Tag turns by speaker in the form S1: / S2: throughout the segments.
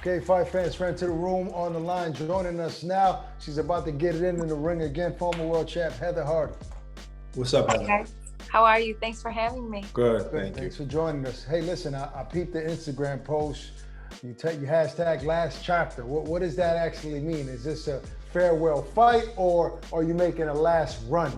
S1: Okay, fight fans, friend to the room on the line, joining us now. She's about to get it in the ring again. Former world champ Heather Hardy.
S2: What's up, Heather?
S3: Hi, how are you? Thanks for having me.
S2: Good,
S1: Thanks for joining us. Hey, listen, I peeped the Instagram post. You take your hashtag last chapter. What does that actually mean? Is this a farewell fight, or are you making a last run?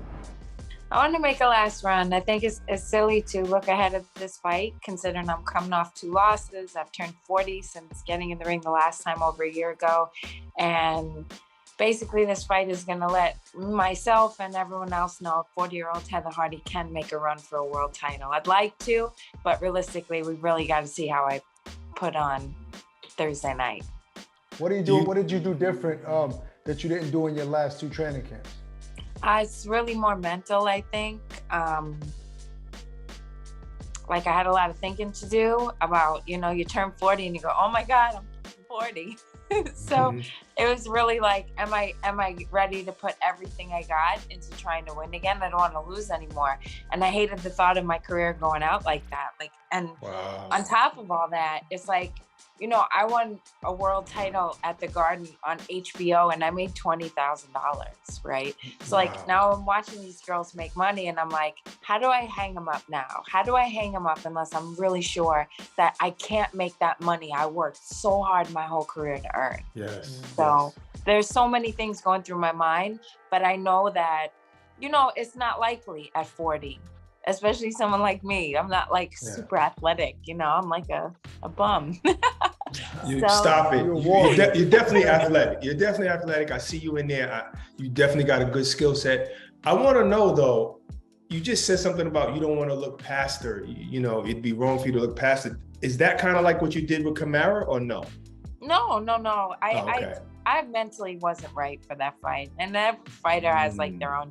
S3: I want to make a last run. I think it's silly to look ahead of this fight, considering I'm coming off 2 losses. I've turned 40 since getting in the ring the last time over a year ago. And basically this fight is going to let myself and everyone else know 40-year-old Heather Hardy can make a run for a world title. I'd like to, but realistically, we really got to see how I put on Thursday night.
S1: What do you do? What did you do different that you didn't do in your last 2 training camps?
S3: It's really more mental, I think. Like I had a lot of thinking to do about, you turn 40 and you go, oh my God, I'm 40. So it was really like, am I ready to put everything I got into trying to win again? I don't want to lose anymore. And I hated the thought of my career going out like that.
S2: Wow.
S3: On top of all that, it's like, I won a world title at the Garden on HBO and I made $20,000, right? So like now I'm watching these girls make money and I'm like, how do I hang them up now? How do I hang them up unless I'm really sure that I can't make that money I worked so hard my whole career to earn?
S2: Yes.
S3: So there's so many things going through my mind, but I know that, it's not likely at 40. Especially someone like me. I'm not like super athletic, I'm like a bum.
S2: Stop it. You're definitely athletic. You're definitely athletic. I see you in there. You definitely got a good skill set. I want to know though, you just said something about you don't want to look past her. It'd be wrong for you to look past it. Is that kind of like what you did with Kamara or no?
S3: No. I mentally wasn't right for that fight. And every fighter has like their own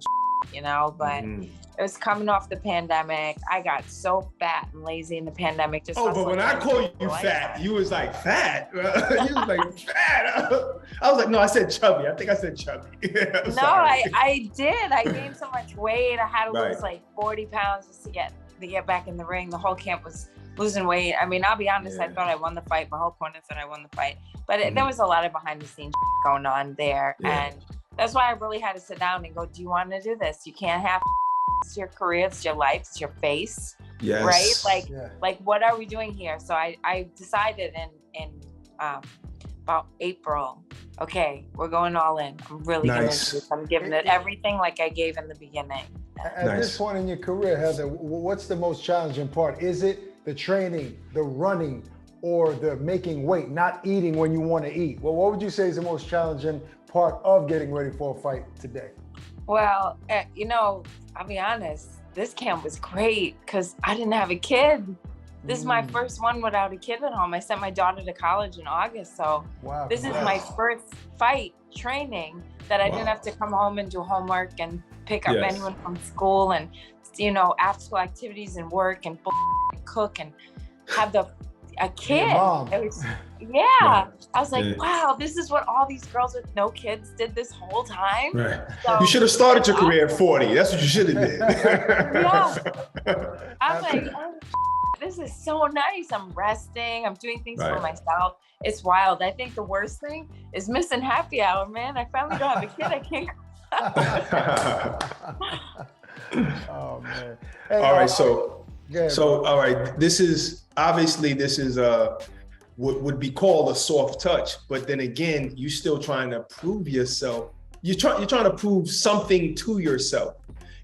S3: but it was coming off the pandemic. I got so fat and lazy in the pandemic.
S2: But when I call you fat, you was like fat. You was like fat. I was like, no, I said chubby. I think I said chubby.
S3: No, I did. I gained so much weight. I had to lose like 40 pounds just to get back in the ring. The whole camp was losing weight. I mean, I'll be honest, I thought I won the fight. My whole corner said I won the fight. But there was a lot of behind the scenes going on there. Yeah. And that's why I really had to sit down and go, do you want to do this? You can't have it's your career, it's your life, it's your face, right? Like what are we doing here? So I decided in about April, okay, we're going all in. I'm really going to do this. I'm giving it everything like I gave in the beginning.
S1: At this point in your career, Heather, what's the most challenging part? Is it the training, the running, or the making weight, not eating when you want to eat? Well, what would you say is the most challenging part of getting ready for a fight today?
S3: Well, I'll be honest, this camp was great because I didn't have a kid. This is my first one without a kid at home. I sent my daughter to college in August. So this is my first fight training that I didn't have to come home and do homework and pick up anyone from school and, after school activities and work and cook and have a kid. I was like, wow, this is what all these girls with no kids did this whole time.
S2: Right. So, you should have started your career at 40. That's what you should have did.
S3: I'm like, oh, this is so nice. I'm resting. I'm doing things for myself. It's wild. I think the worst thing is missing happy hour, man. I finally don't have a kid. I can't.
S1: Oh man. Hey,
S2: all right. All right. This is what would be called a soft touch, but then again, you still trying to prove yourself. You're trying to prove something to yourself.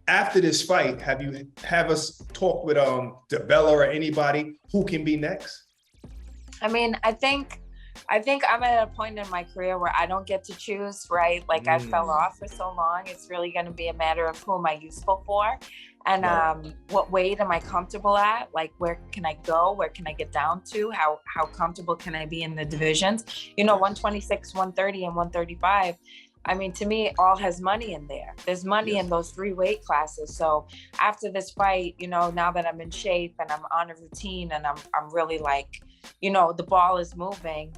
S2: After this fight, have us talk with DeBella or anybody who can be next?
S3: I mean, I think I'm at a point in my career where I don't get to choose, right? Like I fell off for so long. It's really going to be a matter of who am I useful for? And what weight am I comfortable at? Like, where can I go? Where can I get down to? How comfortable can I be in the divisions? 126, 130, and 135. I mean, to me, all has money in there. There's money in those 3 weight classes. So after this fight, now that I'm in shape and I'm on a routine and I'm really like, the ball is moving,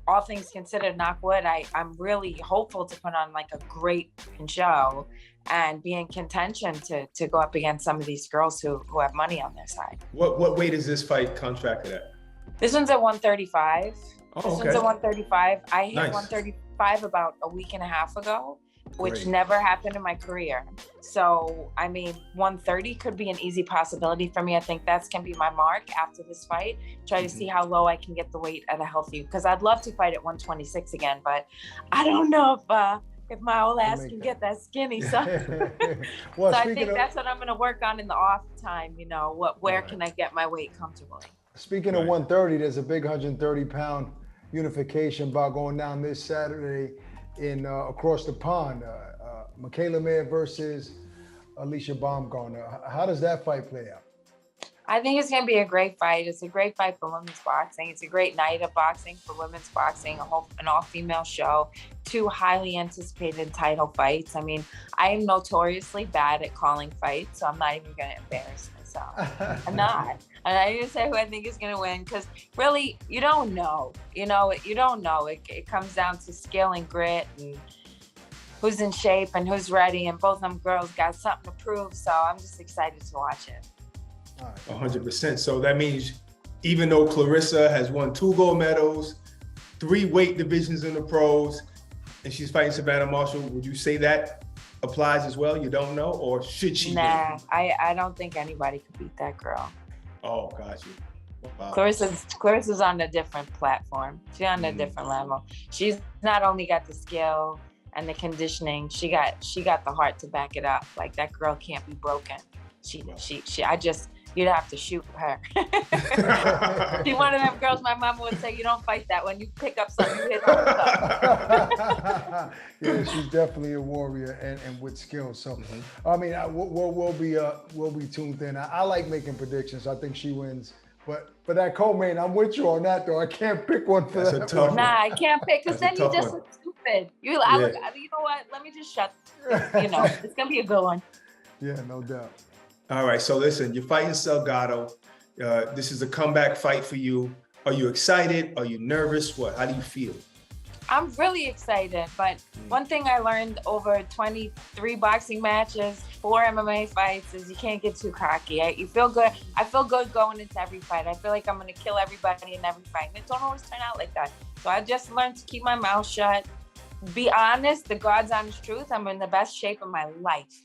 S3: all things considered, knock wood, I'm really hopeful to put on like a great show and be in contention to go up against some of these girls who have money on their side.
S2: What weight is this fight contracted at?
S3: This one's at 135. This one's a 135. I hit
S2: Nice.
S3: 135 about a week and a half ago, which
S2: Great.
S3: never happened in my career. So, I mean, 130 could be an easy possibility for me. I think that's can be my mark after this fight. Try to see how low I can get the weight at a healthy, because I'd love to fight at 126 again, but I don't know if my old ass can get that skinny. So,
S1: Well,
S3: so I think that's what I'm going to work on in the off time. You know, where can I get my weight comfortably?
S1: Speaking of 130, there's a big 130-pound unification bout going down this Saturday in across the pond. Michaela Mayer versus Alicia Baumgartner. How does that fight play out?
S3: I think it's going to be a great fight. It's a great fight for women's boxing. It's a great night of boxing for women's boxing, an all-female show, 2 highly anticipated title fights. I mean, I am notoriously bad at calling fights, so I'm not even going to embarrass myself. I'm not. And I didn't say who I think is going to win, because really, you don't know. You don't know. It comes down to skill and grit and who's in shape and who's ready. And both of them girls got something to prove. So I'm just excited to watch it.
S2: 100%. So that means even though Clarissa has won 2 gold medals, 3 weight divisions in the pros, and she's fighting Savannah Marshall, would you say that applies as well? You don't know, or should she?
S3: Nah, I don't think anybody could beat that girl.
S2: Oh, got you. Wow.
S3: Clarissa's on a different platform. She's on a different level. She's not only got the skill and the conditioning, she got the heart to back it up. Like, that girl can't be broken. You'd have to shoot her. She's one of them girls my mama would say, you don't fight that one. You pick up something, you hit her.
S1: Yeah, she's definitely a warrior and with skill. So, I mean, we'll be tuned in. I like making predictions. I think she wins. But for that co-main, I'm with you on that, though. I can't pick one for that.
S3: Nah, I can't pick, because then you just look stupid. You know what? Let me just shut. It's gonna be a good one.
S1: Yeah, no doubt.
S2: All right, so listen, you're fighting Silgado. This is a comeback fight for you. Are you excited? Are you nervous? How do you feel?
S3: I'm really excited, but one thing I learned over 23 boxing matches, 4 MMA fights, is you can't get too cocky. You feel good. I feel good going into every fight. I feel like I'm going to kill everybody in every fight. And it don't always turn out like that. So I just learned to keep my mouth shut. Be honest, the God's honest truth. I'm in the best shape of my life.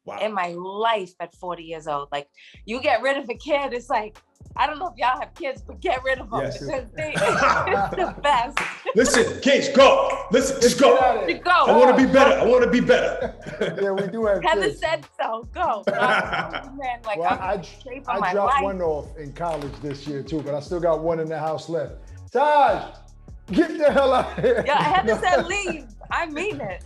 S2: Wow.
S3: In my life at 40 years old. Like, you get rid of a kid, it's like, I don't know if y'all have kids, but get rid of them, because it's the best.
S2: Listen, kids, go. Listen, just go. I want to be better. I want to be better.
S1: Yeah, we do have
S3: Heather
S1: kids.
S3: said so. Go. Man, like,
S1: Well,
S3: I
S1: dropped one off in college this year too, but I still got one in the house left. Taj, get the hell out of here.
S3: Yeah, Heather said leave. I mean it.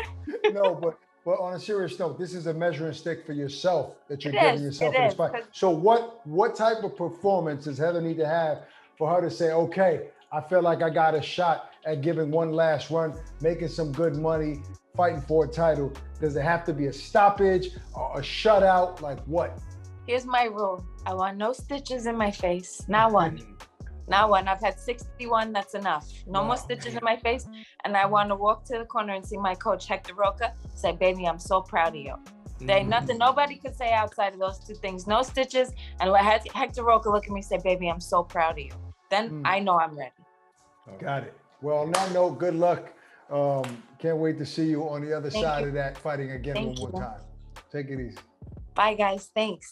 S1: No, but on a serious note, this is a measuring stick for yourself that you're giving yourself in this fight. So what type of performance does Heather need to have for her to say, okay, I feel like I got a shot at giving one last run, making some good money, fighting for a title? Does it have to be a stoppage or a shutout? Like what?
S3: Here's my rule. I want no stitches in my face. Not one. Not one. I've had 61. That's enough. No more stitches in my face. And I want to walk to the corner and see my coach, Hector Roca, say, baby, I'm so proud of you. There ain't nothing nobody could say outside of those 2 things. No stitches. And let Hector Roca look at me and say, baby, I'm so proud of you. Then I know I'm ready.
S1: Got it. Well, on that note, good luck. Can't wait to see you on the other side of that, fighting again one more time. Take it easy.
S3: Bye, guys. Thanks.